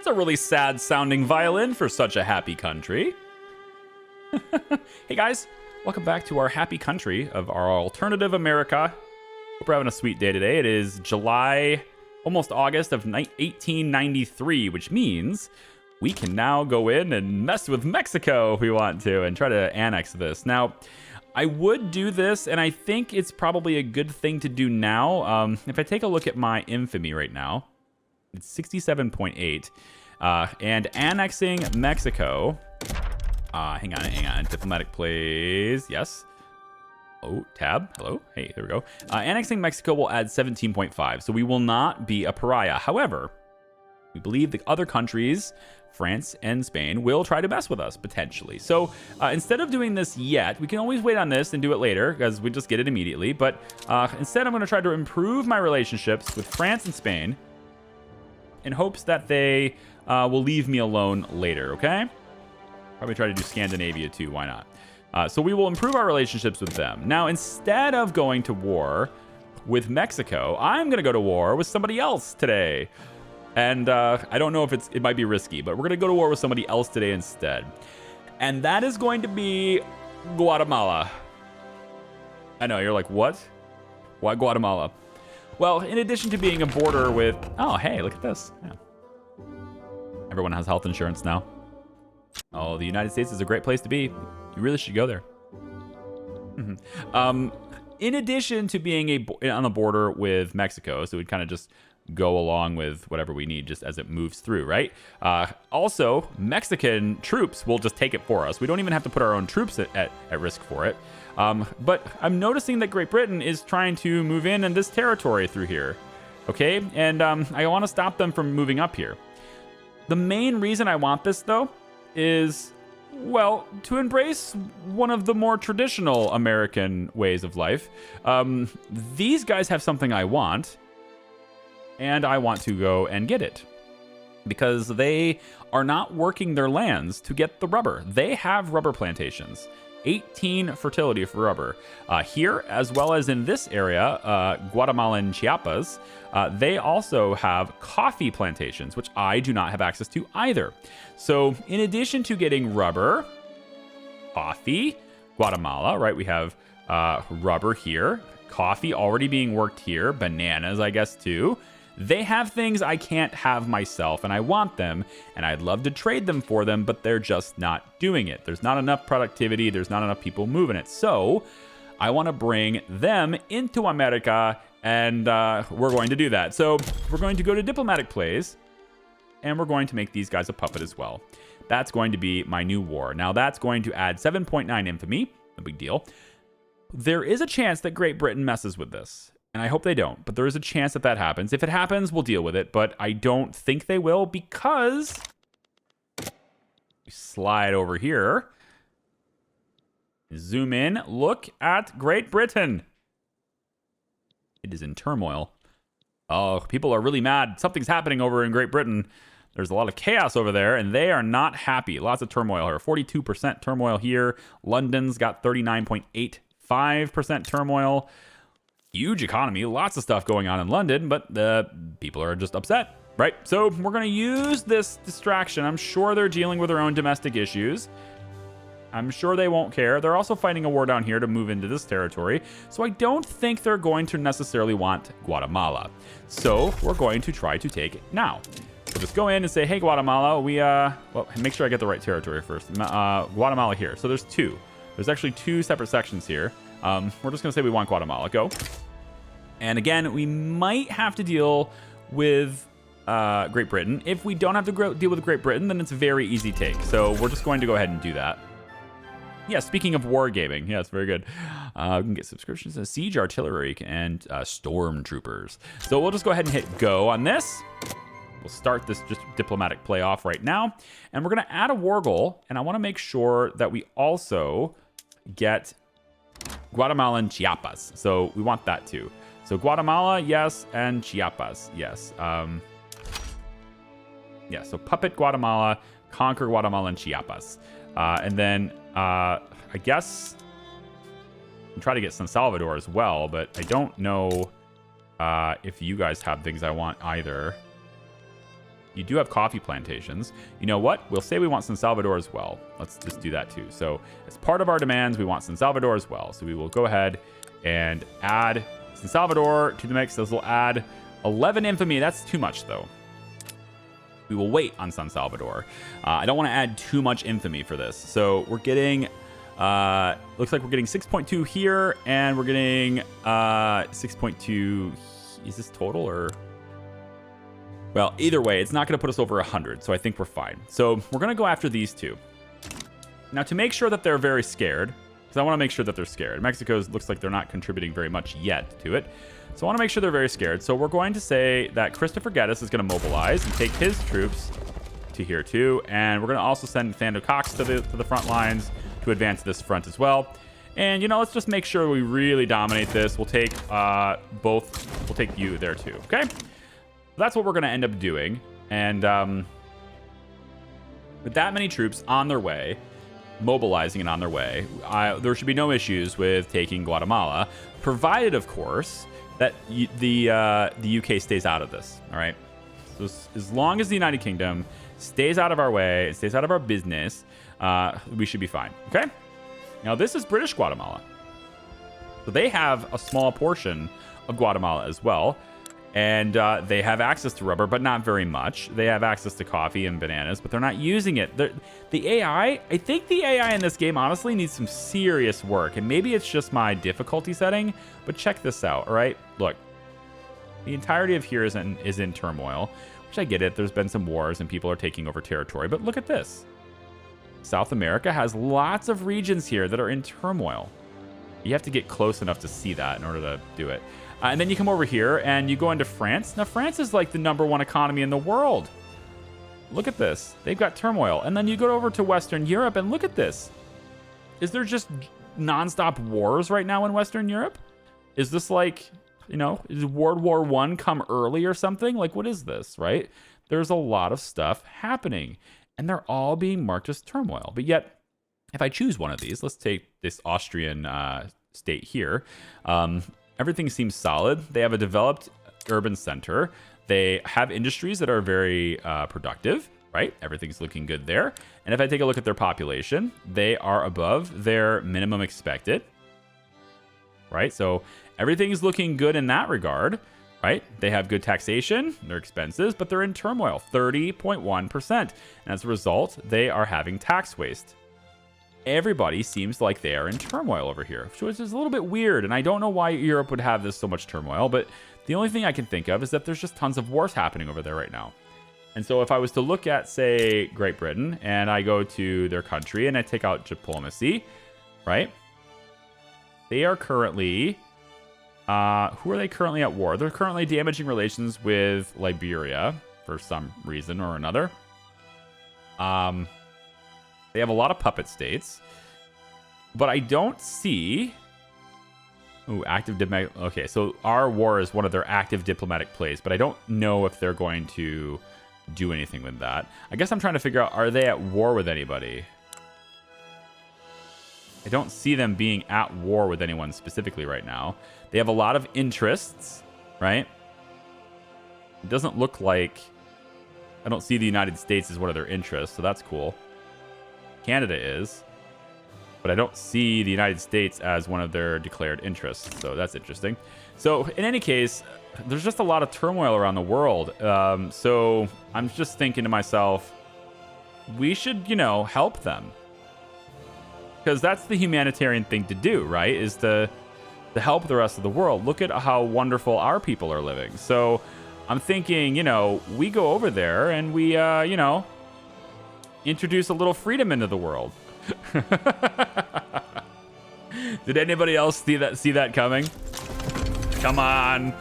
That's a really sad sounding violin for such a happy country. Hey guys, welcome back to our happy country of our alternative America. Hope we're having a sweet day today. It is July, almost August of 1893, which means we can now go in and mess with Mexico if we want to and try to annex this. Now, I would do this, and I think it's probably a good thing to do now. If I take a look at my infamy right now, it's 67.8. And annexing Mexico. Hang on. Diplomatic plays. Yes. Oh, tab. Hello. Hey, there we go. Annexing Mexico will add 17.5. So we will not be a pariah. However, we believe the other countries, France and Spain, will try to mess with us, potentially. So instead of doing this yet, we can always wait on this and do it later, because we just get it immediately. But instead, I'm going to try to improve my relationships with France and Spain in hopes that they will leave me alone later, okay? Probably try to do Scandinavia too, why not? So we will improve our relationships with them. Now, instead of going to war with Mexico, I'm going to go to war with somebody else today. And I don't know if it might be risky, but we're going to go to war with somebody else today instead. And that is going to be Guatemala. I know, you're like, what? Why Guatemala? Well, in addition to being a border with... Oh, hey, look at this. Yeah. Everyone has health insurance now. Oh, the United States is a great place to be. You really should go there. In addition to being on the border with Mexico, so we'd kind of just go along with whatever we need just as it moves through, right? Also, Mexican troops will just take it for us. We don't even have to put our own troops at risk for it. But I'm noticing that Great Britain is trying to move in this territory through here. Okay, and I want to stop them from moving up here. The main reason I want this, though, is, well, to embrace one of the more traditional American ways of life. These guys have something I want, and I want to go and get it. Because they are not working their lands to get the rubber. They have rubber plantations. 18 fertility for rubber. Here, as well as in this area, Guatemalan Chiapas, they also have coffee plantations, which I do not have access to either. So in addition to getting rubber, coffee, Guatemala, right? We have rubber here, coffee already being worked here, bananas, I guess, too. They have things I can't have myself, and I want them, and I'd love to trade them for them, but they're just not doing it. There's not enough productivity. There's not enough people moving it. So I want to bring them into America, and we're going to do that. So we're going to go to diplomatic plays, and we're going to make these guys a puppet as well. That's going to be my new war. Now, that's going to add 7.9 infamy. No big deal. There is a chance that Great Britain messes with this. And I hope they don't, but there is a chance that happens. If it happens, we'll deal with it, but I don't think they will because... We slide over here. Zoom in. Look at Great Britain. It is in turmoil. Oh, people are really mad. Something's happening over in Great Britain. There's a lot of chaos over there, and they are not happy. Lots of turmoil here. 42% turmoil here. London's got 39.85% turmoil. Huge economy, lots of stuff going on in London, but the people are just upset, right? So we're going to use this distraction. I'm sure they're dealing with their own domestic issues. I'm sure they won't care. They're also fighting a war down here to move into this territory. So I don't think they're going to necessarily want Guatemala. So we're going to try to take it now. We'll just go in and say, hey, Guatemala, well, make sure I get the right territory first. Guatemala here. So there's two. There's actually two separate sections here. We're just going to say we want Guatemala. Go. And again, we might have to deal with Great Britain. If we don't have to deal with Great Britain, then it's a very easy take. So we're just going to go ahead and do that. Yeah, speaking of wargaming. Yeah, it's very good. We can get subscriptions to Siege Artillery and Stormtroopers. So we'll just go ahead and hit go on this. We'll start this just diplomatic play off right now. And we're going to add a war goal. And I want to make sure that we also get Guatemalan Chiapas. So we want that too. So Guatemala, yes, and Chiapas, yes. Yeah, so puppet Guatemala, conquer Guatemala and Chiapas. And then I guess try to get San Salvador as well, but I don't know if you guys have things I want either. You do have coffee plantations. You know what? We'll say we want San Salvador as well. Let's just do that too. So as part of our demands, we want San Salvador as well. So we will go ahead and add San Salvador to the mix. This will add 11 infamy. That's too much though. We will wait on San Salvador. I don't want to add too much infamy for this. So we're getting, looks like we're getting 6.2 here, and we're getting 6.2. Is this total or? Well, either way, it's not going to put us over 100, so I think we're fine. So we're going to go after these two. Now, to make sure that they're very scared, because I want to make sure that they're scared. Mexico looks like they're not contributing very much yet to it. So I want to make sure they're very scared. So we're going to say that Christopher Geddes is going to mobilize and take his troops to here too. And we're going to also send Nathaniel Cox to the front lines to advance this front as well. And, you know, let's just make sure we really dominate this. We'll take both. We'll take you there too. Okay. That's what we're going to end up doing. And with that many troops on their way, mobilizing and on their way, there should be no issues with taking Guatemala, provided, of course, that the UK stays out of this. All right. So as long as the United Kingdom stays out of our way, it stays out of our business, we should be fine. Okay. Now this is British Guatemala. So they have a small portion of Guatemala as well. And they have access to rubber, but not very much. They have access to coffee and bananas, but they're not using it. The AI, I think the AI in this game honestly needs some serious work. And maybe it's just my difficulty setting, but check this out, all right? Look, the entirety of here is in turmoil, which I get it. There's been some wars and people are taking over territory, but look at this. South America has lots of regions here that are in turmoil. You have to get close enough to see that in order to do it. And then you come over here and you go into France. Now, France is like the #1 economy in the world. Look at this. They've got turmoil. And then you go over to Western Europe and look at this. Is there just nonstop wars right now in Western Europe? Is this like, you know, is World War I come early or something? Like, what is this, right? There's a lot of stuff happening. And they're all being marked as turmoil. But yet, if I choose one of these, let's take this Austrian state here. Everything seems solid. They have a developed urban center. They have industries that are very productive, right? Everything's looking good there. And if I take a look at their population, they are above their minimum expected, right? So everything is looking good in that regard, right? They have good taxation, their expenses, but they're in turmoil, 30.1%. And as a result, they are having tax waste. Everybody seems like they are in turmoil over here, which is a little bit weird. And I don't know why Europe would have this so much turmoil, but the only thing I can think of is that there's just tons of wars happening over there right now. And so if I was to look at, say, Great Britain, and I go to their country and I take out diplomacy, right? They are currently, who are they currently at war? They're currently damaging relations with Liberia for some reason or another. They have a lot of puppet states, but I don't see... Ooh, active diplomatic... Okay, so our war is one of their active diplomatic plays, but I don't know if they're going to do anything with that. I guess I'm trying to figure out, are they at war with anybody? I don't see them being at war with anyone specifically right now. They have a lot of interests, right? It doesn't look like... I don't see the United States as one of their interests, so that's cool. Canada is, but I don't see the United States as one of their declared interests, so that's interesting. So in any case, there's just a lot of turmoil around the world. So I'm just thinking to myself, we should, you know, help them, because that's the humanitarian thing to do, right? Is to help the rest of the world. Look at how wonderful our people are living. So I'm thinking, you know, we go over there and we, you know, introduce a little freedom into the world. Did anybody else see that coming? Come on.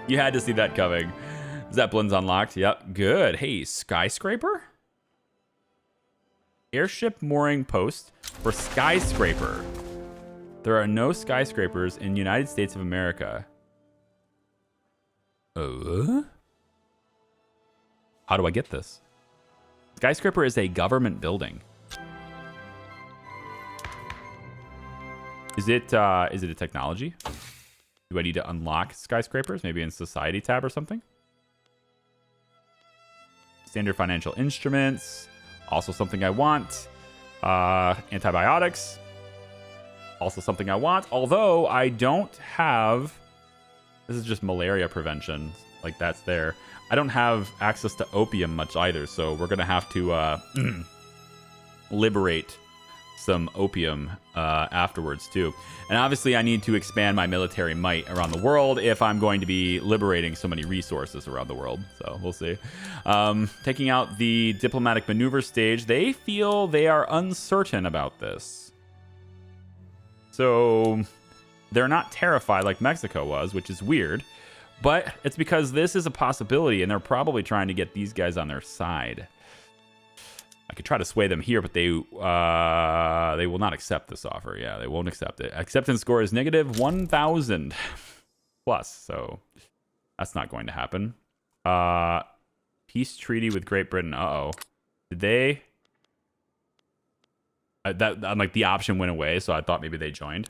You had to see that coming. Zeppelin's unlocked. Yep, good. Hey, skyscraper? Airship mooring post for skyscraper. There are no skyscrapers in the United States of America. How do I get this? Skyscraper is a government building. Is it a technology? Do I need to unlock skyscrapers? Maybe in society tab or something? Standard financial instruments, also something I want. Antibiotics, also something I want. Although I don't have, this is just malaria prevention, like that's there. I don't have access to opium much either, so we're gonna have to liberate some opium afterwards too. And obviously I need to expand my military might around the world if I'm going to be liberating so many resources around the world. So we'll see. Taking out the diplomatic maneuver stage, they feel they are uncertain about this. So they're not terrified like Mexico was, which is weird. But it's because this is a possibility and they're probably trying to get these guys on their side. I could try to sway them here, but they will not accept this offer. Yeah, they won't accept it. Acceptance score is negative 1,000 plus, so that's not going to happen. Peace treaty with Great Britain. Uh-oh. Did they? I'm like, the option went away, so I thought maybe they joined.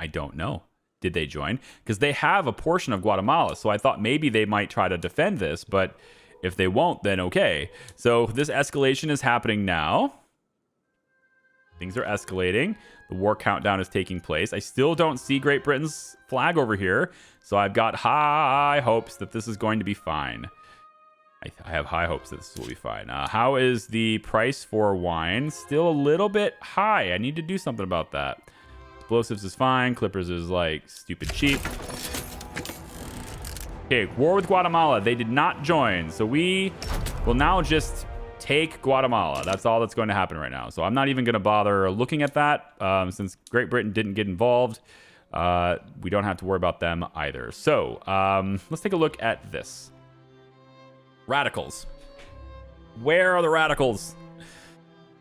I don't know. Did they join? Because they have a portion of Guatemala, so I thought maybe they might try to defend this, but if they won't, then okay. So this escalation is happening now. Things are escalating. The war countdown is taking place. I still don't see Great Britain's flag over here, so I've got high hopes that this is going to be fine. I have high hopes that this will be fine. How is the price for wine? Still a little bit high. I need to do something about that. Explosives is fine. Clippers is like stupid cheap. Okay, war with Guatemala. They did not join. So we will now just take Guatemala. That's all that's going to happen right now. So I'm not even going to bother looking at that. Since Great Britain didn't get involved, we don't have to worry about them either. So let's take a look at this. Radicals. Where are the radicals?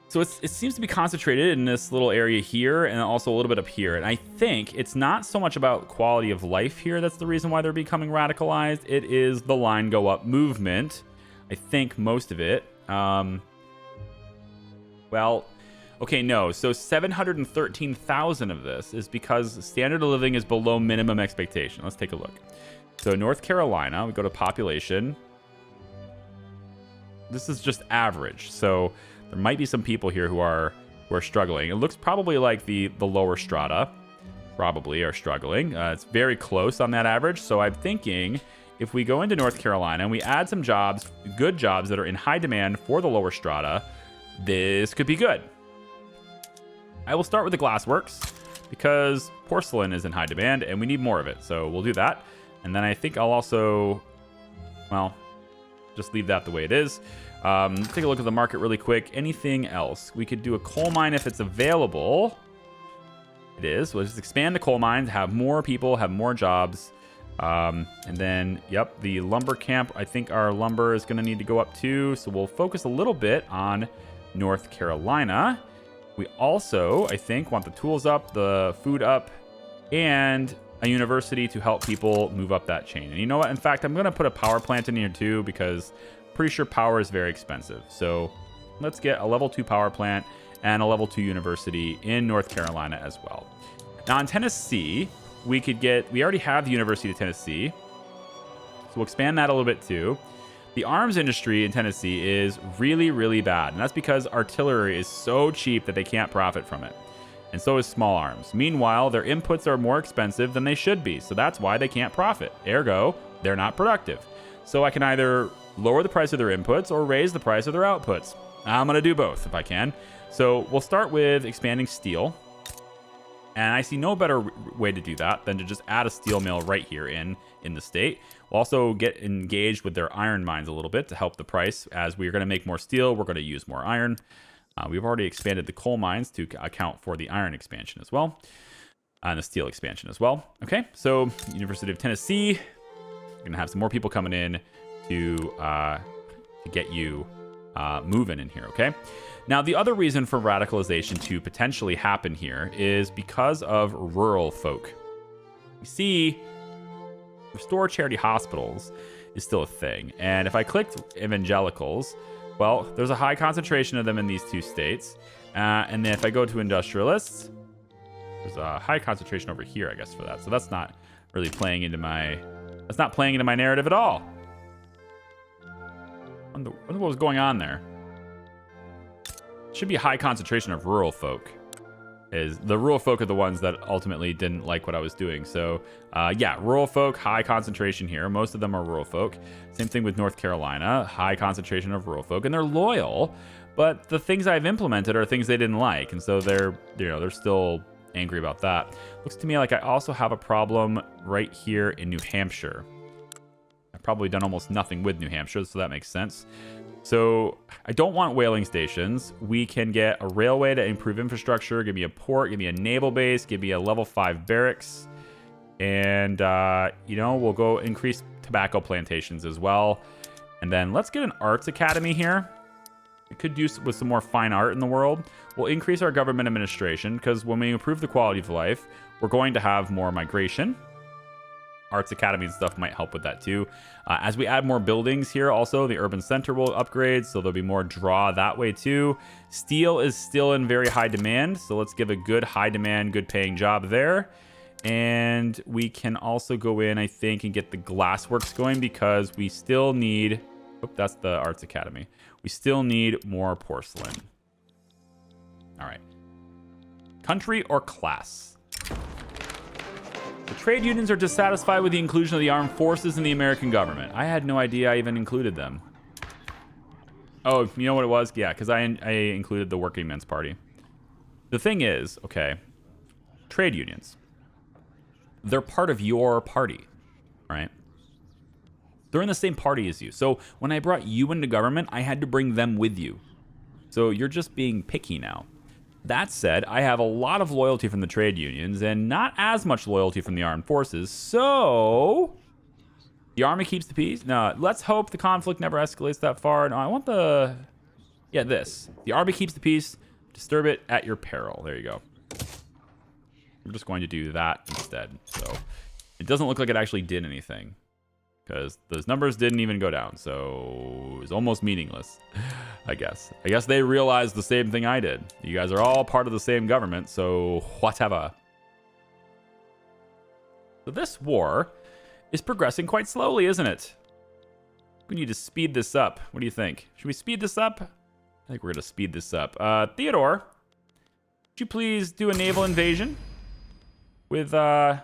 So it seems to be concentrated in this little area here and also a little bit up here. And I think it's not so much about quality of life here that's the reason why they're becoming radicalized. It is the line go up movement. I think most of it. Well, okay, no. So 713,000 of this is because standard of living is below minimum expectation. Let's take a look. So North Carolina, we go to population. This is just average. So there might be some people here who are struggling. It looks probably like the lower strata probably are struggling. It's very close on that average. So I'm thinking if we go into North Carolina and we add some jobs, good jobs that are in high demand for the lower strata, this could be good. I will start with the glassworks because porcelain is in high demand and we need more of it. So we'll do that. And then I think I'll also, well, just leave that the way it is. Take a look at the market really quick. Anything else? We could do a coal mine if it's available. It is. We'll just expand the coal mines, have more people, have more jobs. And then, yep, the lumber camp. I think our lumber is going to need to go up too. So we'll focus a little bit on North Carolina. We also, I think, want the tools up, the food up, and a university to help people move up that chain. And you know what? In fact, I'm going to put a power plant in here too because pretty sure power is very expensive. So let's get a level 2 power plant and a level 2 university in North Carolina as well. Now in Tennessee, we already have the University of Tennessee. So we'll expand that a little bit too. The arms industry in Tennessee is really, really bad. And that's because artillery is so cheap that they can't profit from it. And so is small arms. Meanwhile, their inputs are more expensive than they should be. So that's why they can't profit. Ergo, they're not productive. So I can either lower the price of their inputs or raise the price of their outputs. I'm going to do both if I can. So we'll start with expanding steel. And I see no better way to do that than to just add a steel mill right here in the state. We'll also get engaged with their iron mines a little bit to help the price. As we're going to make more steel, we're going to use more iron. We've already expanded the coal mines to account for the iron expansion as well. And the steel expansion as well. Okay, so University of Tennessee. We're going to have some more people coming in to get you moving in here, okay? Now, the other reason for radicalization to potentially happen here is because of rural folk. You see, restore charity hospitals is still a thing. And if I clicked evangelicals, well, there's a high concentration of them in these two states. And then if I go to industrialists, there's a high concentration over here, I guess, for that. So that's not really playing into my That's not playing into my narrative at all. I wonder what was going on there. Should be a high concentration of rural folk. The rural folk are the ones that ultimately didn't like what I was doing. So, yeah, rural folk, high concentration here. Most of them are rural folk. Same thing with North Carolina, high concentration of rural folk, and they're loyal. But the things I've implemented are things they didn't like, and so they're still angry about that. Looks to me like I also have a problem right here in New Hampshire. I've probably done almost nothing with New Hampshire, so that makes sense. So I don't want whaling stations. We can get a railway to improve infrastructure. Give me a port. Give me a naval base. Give me a level 5 barracks. And, we'll go increase tobacco plantations as well. And then let's get an arts academy here. We could do with some more fine art in the world. We'll increase our government administration because when we improve the quality of life, we're going to have more migration. Arts Academy and stuff might help with that too. As we add more buildings here, also the urban center will upgrade, so there'll be more draw that way too. Steel is still in very high demand, so let's give a good high demand, good paying job there. And we can also go in, I think, and get the glassworks going because we still need... Oh, that's the Arts Academy. We still need more porcelain. All right. Country or class? The trade unions are dissatisfied with the inclusion of the armed forces in the American government. I had no idea I even included them. Oh, you know what it was? Yeah, because I included the Working Men's Party. The thing is, okay, trade unions. They're part of your party, right? They're in the same party as you. So when I brought you into government, I had to bring them with you. So you're just being picky now. That said, I have a lot of loyalty from the trade unions and not as much loyalty from the armed forces. So the army keeps the peace. No, let's hope the conflict never escalates that far. No, I want this. The army keeps the peace. Disturb it at your peril. There you go. I'm just going to do that instead. So it doesn't look like it actually did anything because those numbers didn't even go down. So it was almost meaningless, I guess. I guess they realized the same thing I did. You guys are all part of the same government, so whatever. So this war is progressing quite slowly, isn't it? We need to speed this up. What do you think? Should we speed this up? I think we're going to speed this up. Theodore, would you please do a naval invasion? With, let's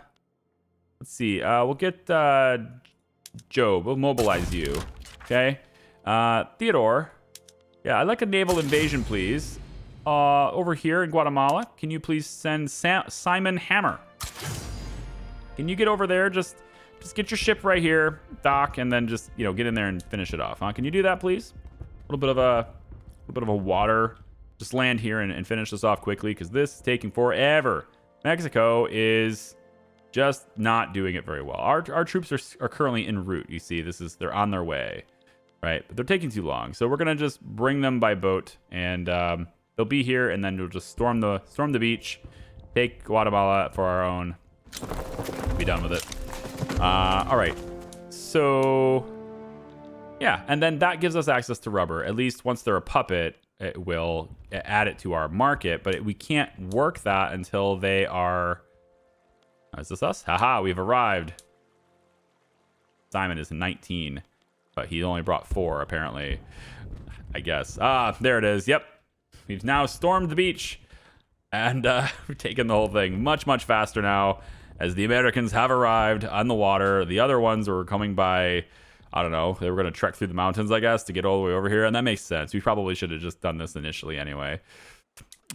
see. We'll get Job. We'll mobilize you. Okay. Theodore. Yeah, I'd like a naval invasion, please. Over here in Guatemala, can you please send Simon Hammer? Can you get over there? Just get your ship right here, dock, and then just get in there and finish it off. Huh? Can you do that, please? A little bit of a water. Just land here and finish this off quickly because this is taking forever. Mexico is just not doing it very well. Our troops are currently en route. You see, they're on their way, right? But they're taking too long. So we're gonna just bring them by boat, and they'll be here, and then we'll just storm the beach, take Guatemala for our own. Be done with it. All right. So yeah, and then that gives us access to rubber. At least once they're a puppet, it will add it to our market, but we can't work that until they are... Is this us? Haha, we've arrived. Simon is 19, but he only brought 4, apparently. I guess. There it is. Yep. We've now stormed the beach, and we've taken the whole thing much, much faster now, as the Americans have arrived on the water. The other ones were coming by... I don't know. They were going to trek through the mountains, I guess, to get all the way over here. And that makes sense. We probably should have just done this initially anyway.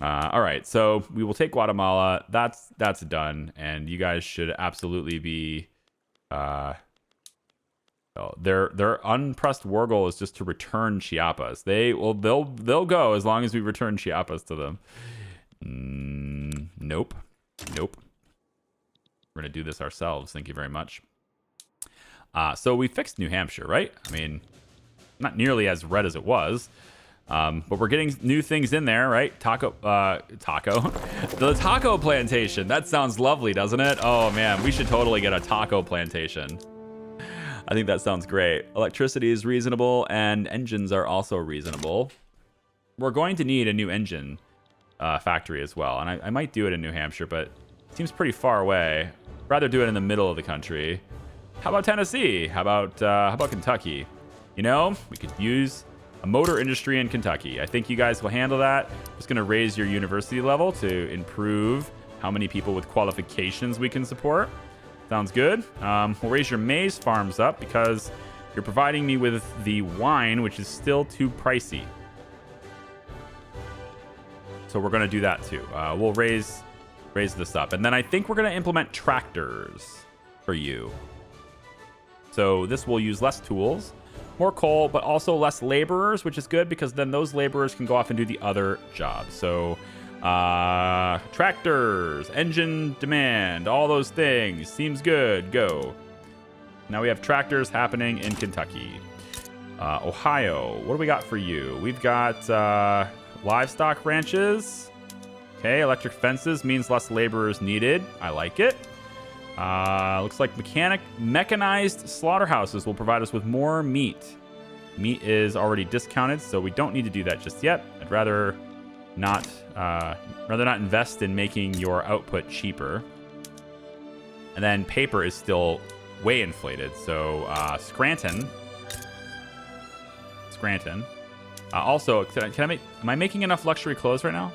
All right. So we will take Guatemala. That's done. And you guys should absolutely be... their unpressed war goal is just to return Chiapas. They'll go as long as we return Chiapas to them. Nope. We're going to do this ourselves. Thank you very much. So we fixed New Hampshire, right? I mean, not nearly as red as it was, but we're getting new things in there, right? Taco. The taco plantation. That sounds lovely, doesn't it? Oh man, we should totally get a taco plantation. I think that sounds great. Electricity is reasonable, and engines are also reasonable. We're going to need a new engine factory as well, and I might do it in New Hampshire, but it seems pretty far away. I'd rather do it in the middle of the country. How about Tennessee? How about Kentucky? You know, we could use a motor industry in Kentucky. I think you guys will handle that. Just going to raise your university level to improve how many people with qualifications we can support. Sounds good. We'll raise your maize farms up because you're providing me with the wine, which is still too pricey. So we're going to do that too. We'll raise this up. And then I think we're going to implement tractors for you. So this will use less tools, more coal, but also less laborers, which is good because then those laborers can go off and do the other jobs. So tractors, engine demand, all those things. Seems good. Go. Now we have tractors happening in Kentucky. Ohio, what do we got for you? We've got livestock ranches. Okay, electric fences means less laborers needed. I like it. Looks like mechanized slaughterhouses will provide us with more meat. Meat is already discounted, so we don't need to do that just yet. I'd rather not invest in making your output cheaper. And then paper is still way inflated. So Scranton. Also, am I making enough luxury clothes right now?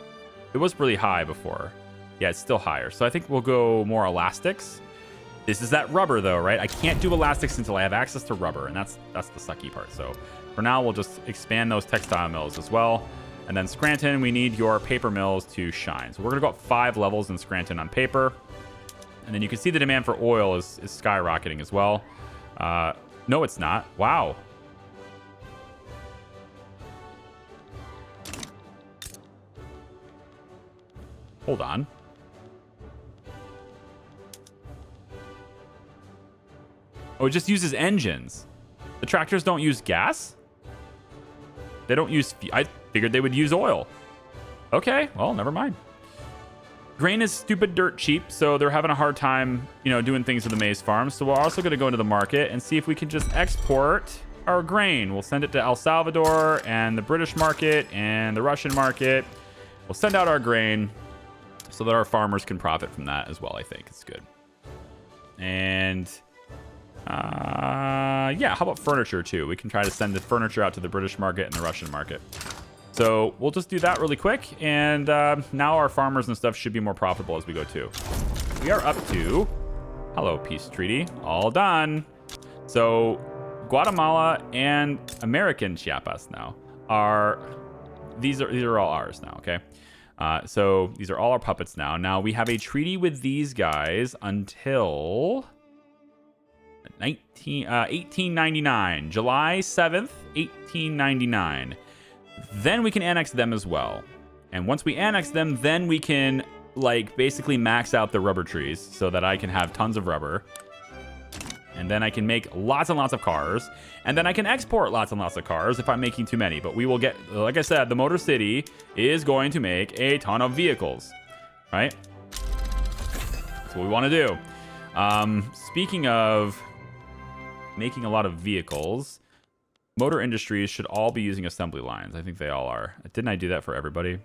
It was really high before. Yeah, it's still higher. So I think we'll go more elastics. This is that rubber though, right? I can't do elastics until I have access to rubber, and that's the sucky part. So for now, we'll just expand those textile mills as well. And then Scranton, we need your paper mills to shine. So we're gonna go up 5 levels in Scranton on paper. And then you can see the demand for oil is skyrocketing as well. No, it's not. Wow. Hold on. Oh, it just uses engines. The tractors don't use gas? They don't use... I figured they would use oil. Okay, well, never mind. Grain is stupid dirt cheap, so they're having a hard time, doing things with the maize farms. So we're also going to go into the market and see if we can just export our grain. We'll send it to El Salvador and the British market and the Russian market. We'll send out our grain so that our farmers can profit from that as well. I think it's good. And yeah, how about furniture too? We can try to send the furniture out to the British market and the Russian market. So we'll just do that really quick. And now our farmers and stuff should be more profitable as we go too. We are up to, hello, peace treaty, all done. So Guatemala and American Chiapas now these are all ours now. Okay. So these are all our puppets now. Now we have a treaty with these guys until 1899, July 7th, 1899. Then we can annex them as well. And once we annex them, then we can basically max out the rubber trees so that I can have tons of rubber. And then I can make lots and lots of cars. And then I can export lots and lots of cars if I'm making too many. But we will get, like I said, the Motor City is going to make a ton of vehicles. Right? That's what we want to do. Speaking of making a lot of vehicles, motor industries should all be using assembly lines. I think they all are. Didn't I do that for everybody?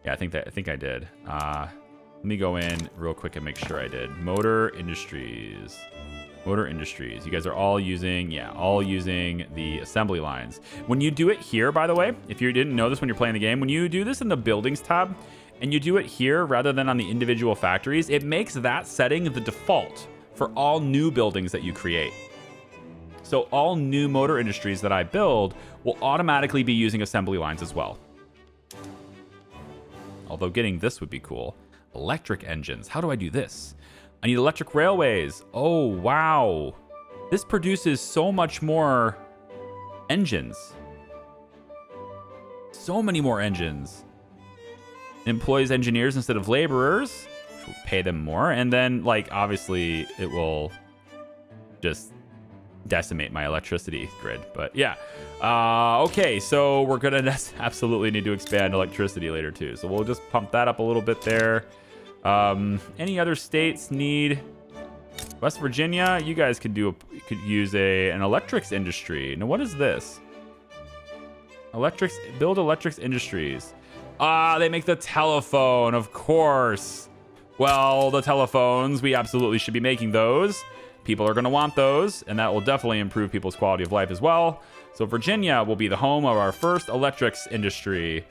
Yeah, I think I did. Let me go in real quick and make sure I did. Motor industries. You guys are all using the assembly lines. When you do it here, by the way, if you didn't know this when you're playing the game, when you do this in the buildings tab and you do it here rather than on the individual factories, it makes that setting the default for all new buildings that you create. So all new motor industries that I build will automatically be using assembly lines as well. Although getting this would be cool. Electric engines. How do I do this? I need electric railways. Oh, wow. This produces so much more engines. So many more engines. It employs engineers instead of laborers. Which will pay them more. And then, obviously, it will just decimate my electricity grid. But yeah. Okay, so we're going to absolutely need to expand electricity later, too. So we'll just pump that up a little bit there. Any other states need... West Virginia, you guys could use an electrics industry. Now, what is this? Build electrics industries. They make the telephone, of course. Well, the telephones, we absolutely should be making those. People are going to want those, and that will definitely improve people's quality of life as well. So Virginia will be the home of our first electrics industry.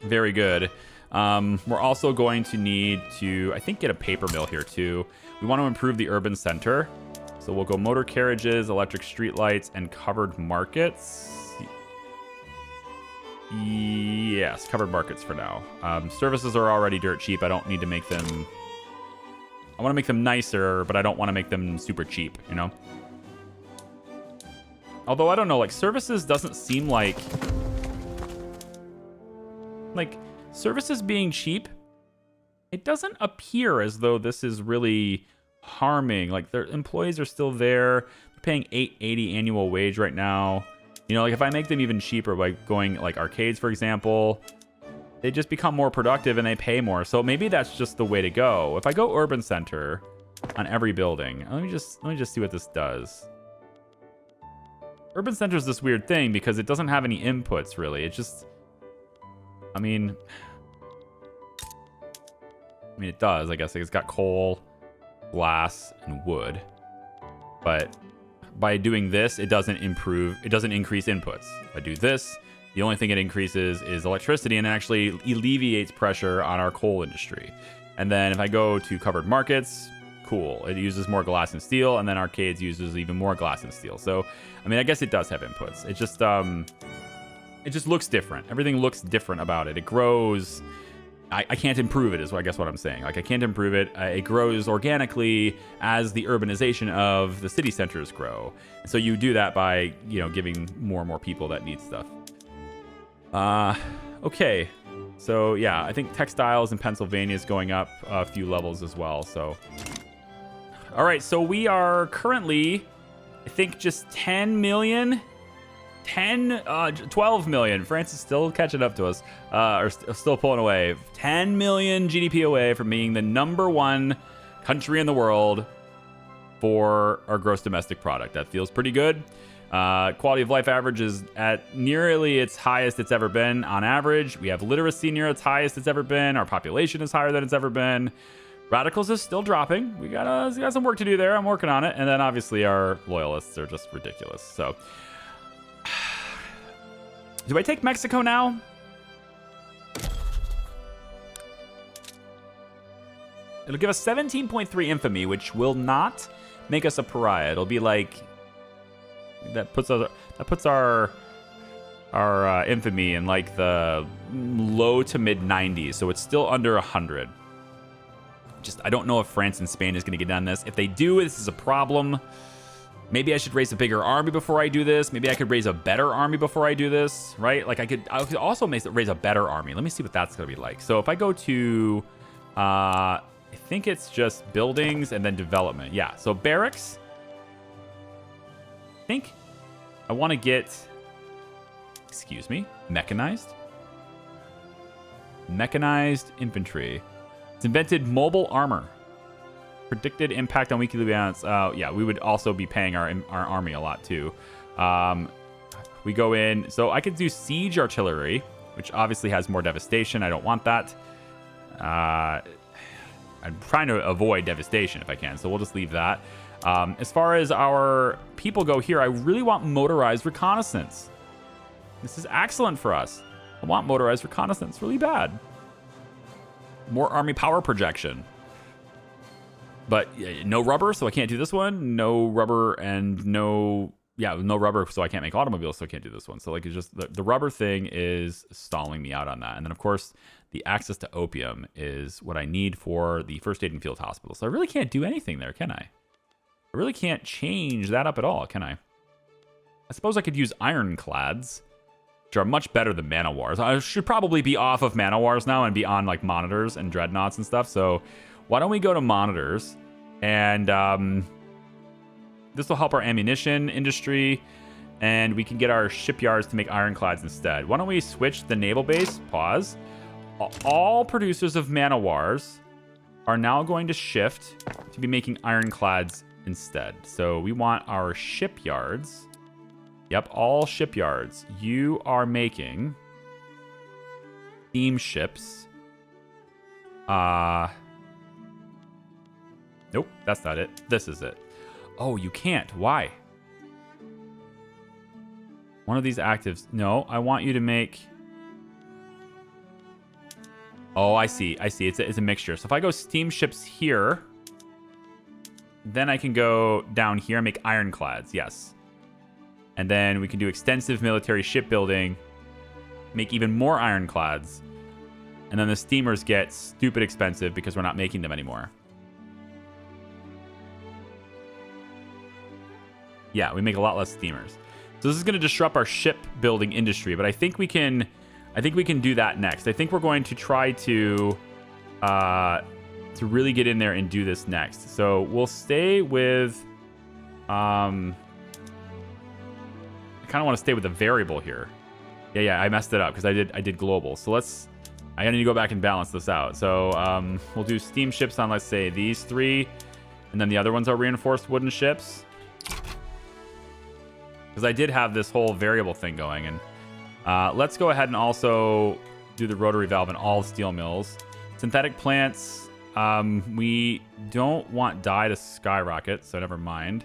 Very good. We're also going to need to, I think, get a paper mill here too. We want to improve the urban center. So we'll go motor carriages, electric streetlights, and covered markets. Yes, covered markets for now. Services are already dirt cheap. I don't need to make them... I want to make them nicer, but I don't want to make them super cheap, you know? Although, I don't know, like, services doesn't seem like... Like, services being cheap, it doesn't appear as though this is really harming. Like, their employees are still there. They're paying $8.80 annual wage right now. You know, like, if I make them even cheaper by going, like, arcades, for example, they just become more productive and they pay more. So maybe that's just the way to go. If I go urban center on every building, let me just see what this does. Urban center is this weird thing because it doesn't have any inputs, really. It just... I mean, it does, I guess. Like, it's got coal, glass, and wood. But by doing this, it doesn't increase inputs. If I do this, the only thing it increases is electricity and actually alleviates pressure on our coal industry. And then if I go to covered markets, cool. It uses more glass and steel, and then arcades uses even more glass and steel. So, I mean, I guess it does have inputs. It just looks different. Everything looks different about it. It grows. I can't improve it, is I guess what I'm saying. Like, I can't improve it. It grows organically as the urbanization of the city centers grow. So you do that by, you know, giving more and more people that need stuff. Okay. So, yeah, I think textiles in Pennsylvania is going up a few levels as well. So, all right. So we are currently, I think, just 10 million... 12 million. France is still catching up to us, or still pulling away. 10 million GDP away from being the #1 country in the world for our gross domestic product. That feels pretty good. Quality of life average is at nearly its highest it's ever been on average. We have literacy near its highest it's ever been. Our population is higher than it's ever been. Radicals is still dropping. We got some work to do there. I'm working on it. And then obviously our loyalists are just ridiculous. So... do I take Mexico now? It'll give us 17.3 infamy, which will not make us a pariah. It'll be like that puts our infamy in like the low to mid 90s, so it's still under 100. Just I don't know if France and Spain is going to get done this. If they do, this is a problem. Maybe I should raise a bigger army before I do this. Maybe I could raise a better army before I do this, right? Like I could also raise a better army. Let me see what that's going to be like. So if I go to, I think it's just buildings and then development. Yeah, so barracks. I think I want to get, excuse me, mechanized. Mechanized infantry. It's invented mobile armor. Predicted impact on weekly balance. Yeah, we would also be paying our army a lot too. We go in, so I could do siege artillery, which obviously has more devastation. I don't want that. I'm trying to avoid devastation if I can, so we'll just leave that. As far as our people go here, I really want motorized reconnaissance. This is excellent for us. I want motorized reconnaissance really bad. More army power projection. But no rubber, so I can't do this one. No rubber and no rubber, so I can't make automobiles, so I can't do this one. So like it's just the rubber thing is stalling me out on that. And then of course the access to opium is what I need for the first aid and field hospital. So I really can't do anything there, can I? I really can't change that up at all, can I? I suppose I could use ironclads, which are much better than man-o'-wars. I should probably be off of man-o'-wars now and be on like monitors and dreadnoughts and stuff. So why don't we go to monitors? And this will help our ammunition industry, and we can get our shipyards to make ironclads instead. Why don't we switch the naval base? Pause. All producers of man-o'-wars are now going to shift to be making ironclads instead. So we want our shipyards. Yep, all shipyards. You are making steamships. Nope, that's not it. This is it. Oh, you can't. Why? One of these actives. No, I want you to make... Oh, I see. I see. It's a mixture. So if I go steamships here, then I can go down here and make ironclads. Yes. And then we can do extensive military shipbuilding, make even more ironclads. And then the steamers get stupid expensive because we're not making them anymore. Yeah, we make a lot less steamers. So this is going to disrupt our shipbuilding industry, but I think we can do that next. I think we're going to try to really get in there and do this next. So we'll stay with I kind of want to stay with the variable here. Yeah, I messed it up because I did global. So I need to go back and balance this out. So we'll do steamships on, let's say, these 3, and then the other ones are reinforced wooden ships. Because I did have this whole variable thing going. And let's go ahead and also do the rotary valve in all steel mills. Synthetic plants, we don't want dye to skyrocket, so never mind.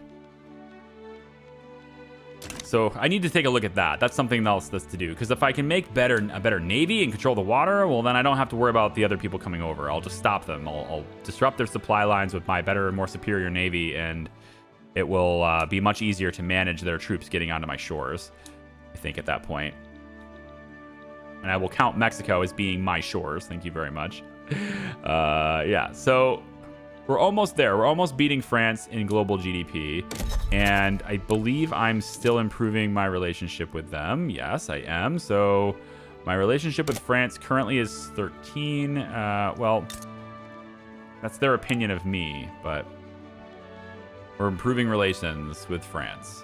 So I need to take a look at that. That's something else that's to do. Because if I can make a better navy and control the water, well, then I don't have to worry about the other people coming over. I'll just stop them. I'll disrupt their supply lines with my better and more superior navy, and it will be much easier to manage their troops getting onto my shores, I think, at that point. And I will count Mexico as being my shores. Thank you very much. Yeah, so we're almost there. We're almost beating France in global GDP. And I believe I'm still improving my relationship with them. Yes, I am. So my relationship with France currently is 13. Well, that's their opinion of me, but we're improving relations with France.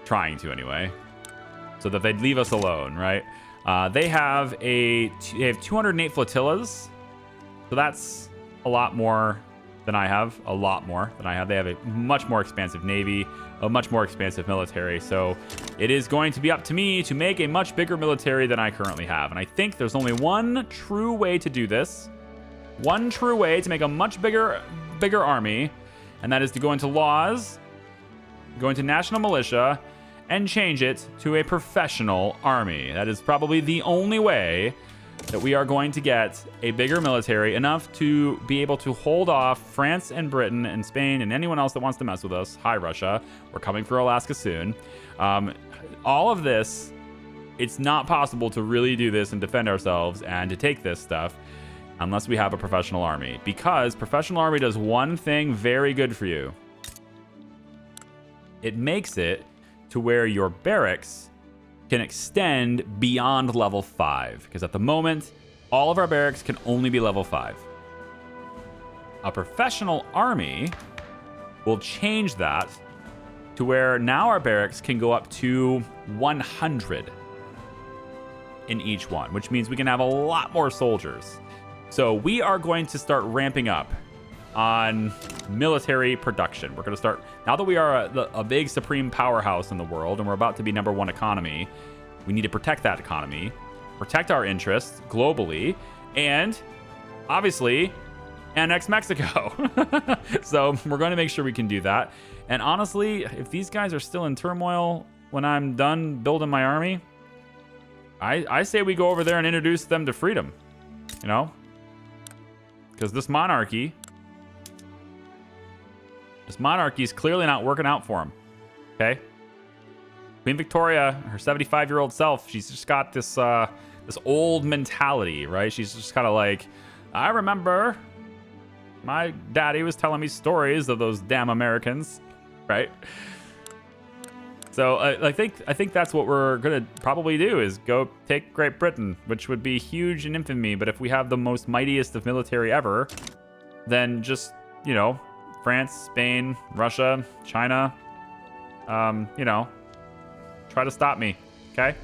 Trying to, anyway. So that they'd leave us alone, right? They have 208 flotillas. So that's a lot more than I have. A lot more than I have. They have a much more expansive navy, a much more expansive military. So it is going to be up to me to make a much bigger military than I currently have. And I think there's only one true way to do this. One true way to make a much bigger army. And that is to go into laws, go into national militia, and change it to a professional army. That is probably the only way that we are going to get a bigger military, enough to be able to hold off France and Britain and Spain and anyone else that wants to mess with us. Hi, Russia. We're coming for Alaska soon. All of this, it's not possible to really do this and defend ourselves and to take this stuff unless we have a professional army. Because professional army does one thing very good for you. It makes it to where your barracks can extend beyond level 5. Because at the moment, all of our barracks can only be level 5. A professional army will change that to where now our barracks can go up to 100 in each one, which means we can have a lot more soldiers. So we are going to start ramping up on military production. We're going to start, now that we are a big supreme powerhouse in the world and we're about to be #1 economy, we need to protect that economy, protect our interests globally, and obviously annex Mexico. So we're going to make sure we can do that. And honestly, if these guys are still in turmoil when I'm done building my army, I say we go over there and introduce them to freedom, you know? Because this monarchy is clearly not working out for him. Okay? Queen Victoria, her 75-year-old self, she's just got this this old mentality, right? She's just kind of like, I remember my daddy was telling me stories of those damn Americans, right? So I think that's what we're gonna probably do, is go take Great Britain, which would be huge in infamy. But if we have the most mightiest of military ever, then just, you know, France, Spain, Russia, China, you know, try to stop me, okay?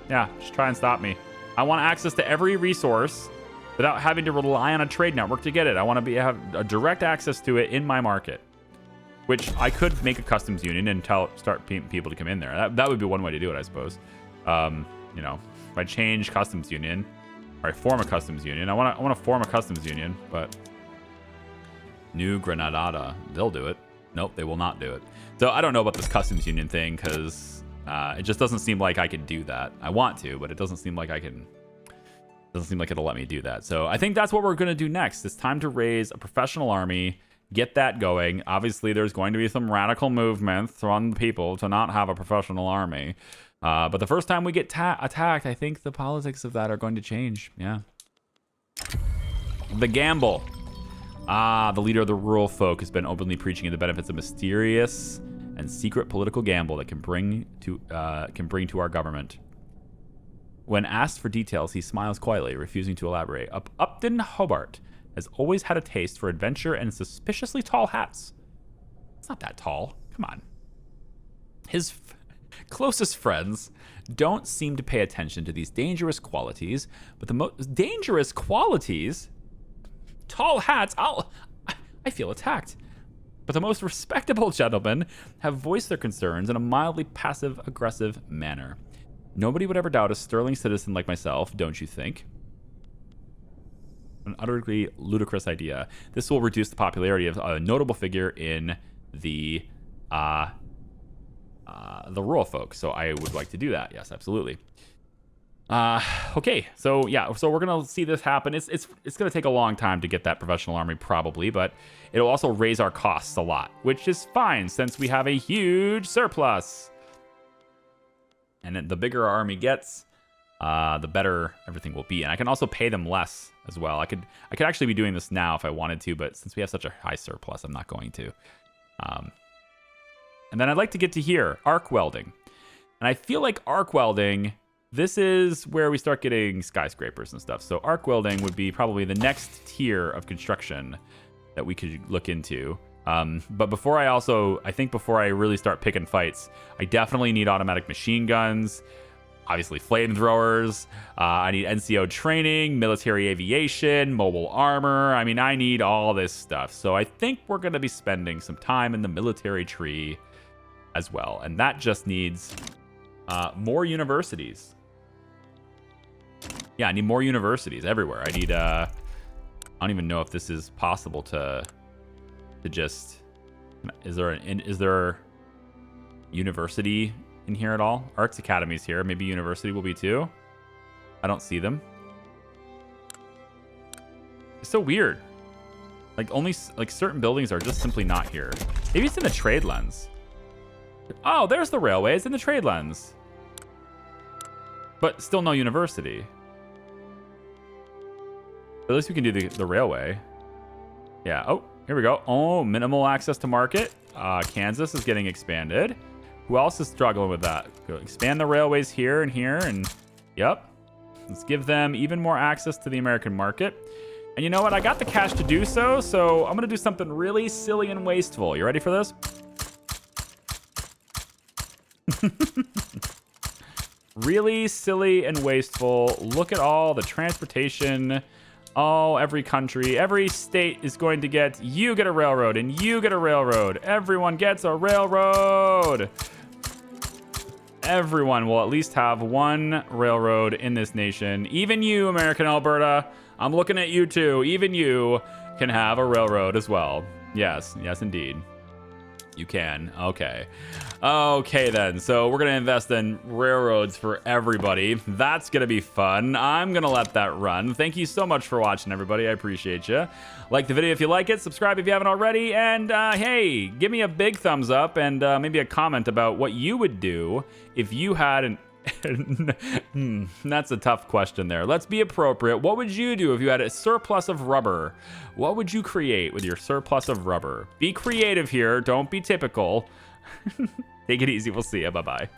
Yeah, just try and stop me. I want access to every resource without having to rely on a trade network to get it. I want to have a direct access to it in my market, which I could make a customs union and start people to come in there. That would be one way to do it, I suppose. You know, if I change customs union, or I form a customs union. I want to form a customs union, but New Granada. They'll do it. Nope, they will not do it. So I don't know about this customs union thing because it just doesn't seem like I can do that. I want to, but it doesn't seem like I can. Doesn't seem like it'll let me do that. So I think that's what we're going to do next. It's time to raise a professional army, get that going. Obviously, there's going to be some radical movements from the people to not have a professional army. But the first time we get attacked, I think the politics of that are going to change. Yeah. The gamble. The leader of the rural folk has been openly preaching the benefits of mysterious and secret political gamble that can bring to our government. When asked for details, he smiles quietly, refusing to elaborate. Upton Hobart has always had a taste for adventure and suspiciously tall hats. It's not that tall. Come on. His closest friends don't seem to pay attention to these dangerous qualities, but the most dangerous qualities? Tall hats? I feel attacked. But the most respectable gentlemen have voiced their concerns in a mildly passive-aggressive manner. Nobody would ever doubt a sterling citizen like myself, don't you think? An utterly ludicrous idea. This will reduce the popularity of a notable figure in the rural folk. So I would like to do that. Yes, absolutely. Okay, so yeah, so we're gonna see this happen. It's gonna take a long time to get that professional army probably, but it'll also raise our costs a lot, which is fine since we have a huge surplus. And the bigger our army gets, the better everything will be. And I can also pay them less as well. I could actually be doing this now if I wanted to, but since we have such a high surplus, I'm not going to. And then I'd like to get to here, arc welding. And I feel like arc welding, this is where we start getting skyscrapers and stuff. So arc welding would be probably the next tier of construction that we could look into. But before I really start picking fights, I definitely need automatic machine guns, obviously flamethrowers. I need NCO training, military aviation, mobile armor. I mean, I need all this stuff. So I think we're going to be spending some time in the military tree as well. And that just needs more universities. Yeah, I need more universities everywhere. I need, I don't even know if this is possible to just, is there university in here at all? Arts academies here. Maybe university will be too. I don't see them. It's so weird. Like only like certain buildings are just simply not here. Maybe it's in the trade lens. Oh, there's the railway. It's in the trade lens. But still no university. At least we can do the railway. Yeah. Oh, here we go. Oh, minimal access to market. Kansas is getting expanded. Who else is struggling with that? Go expand the railways here and here. And yep. Let's give them even more access to the American market. And you know what? I got the cash to do so. So I'm going to do something really silly and wasteful. You ready for this? Really silly and wasteful. Look at all the transportation. Oh, every country, every state is going to get, you get a railroad and you get a railroad. Everyone gets a railroad. Everyone will at least have one railroad in this nation. Even you, American Alberta, I'm looking at you too. Even you can have a railroad as well. Yes, yes, indeed. You can. Okay. Okay, then. So we're going to invest in railroads for everybody. That's going to be fun. I'm going to let that run. Thank you so much for watching, everybody. I appreciate you. Like the video if you like it. Subscribe if you haven't already. And hey, give me a big thumbs up and maybe a comment about what you would do if you had an... That's a tough question there. Let's be appropriate. What would you do if you had a surplus of rubber? What would you create with your surplus of rubber? Be creative here. Don't be typical. Take it easy. We'll see you. Bye-bye.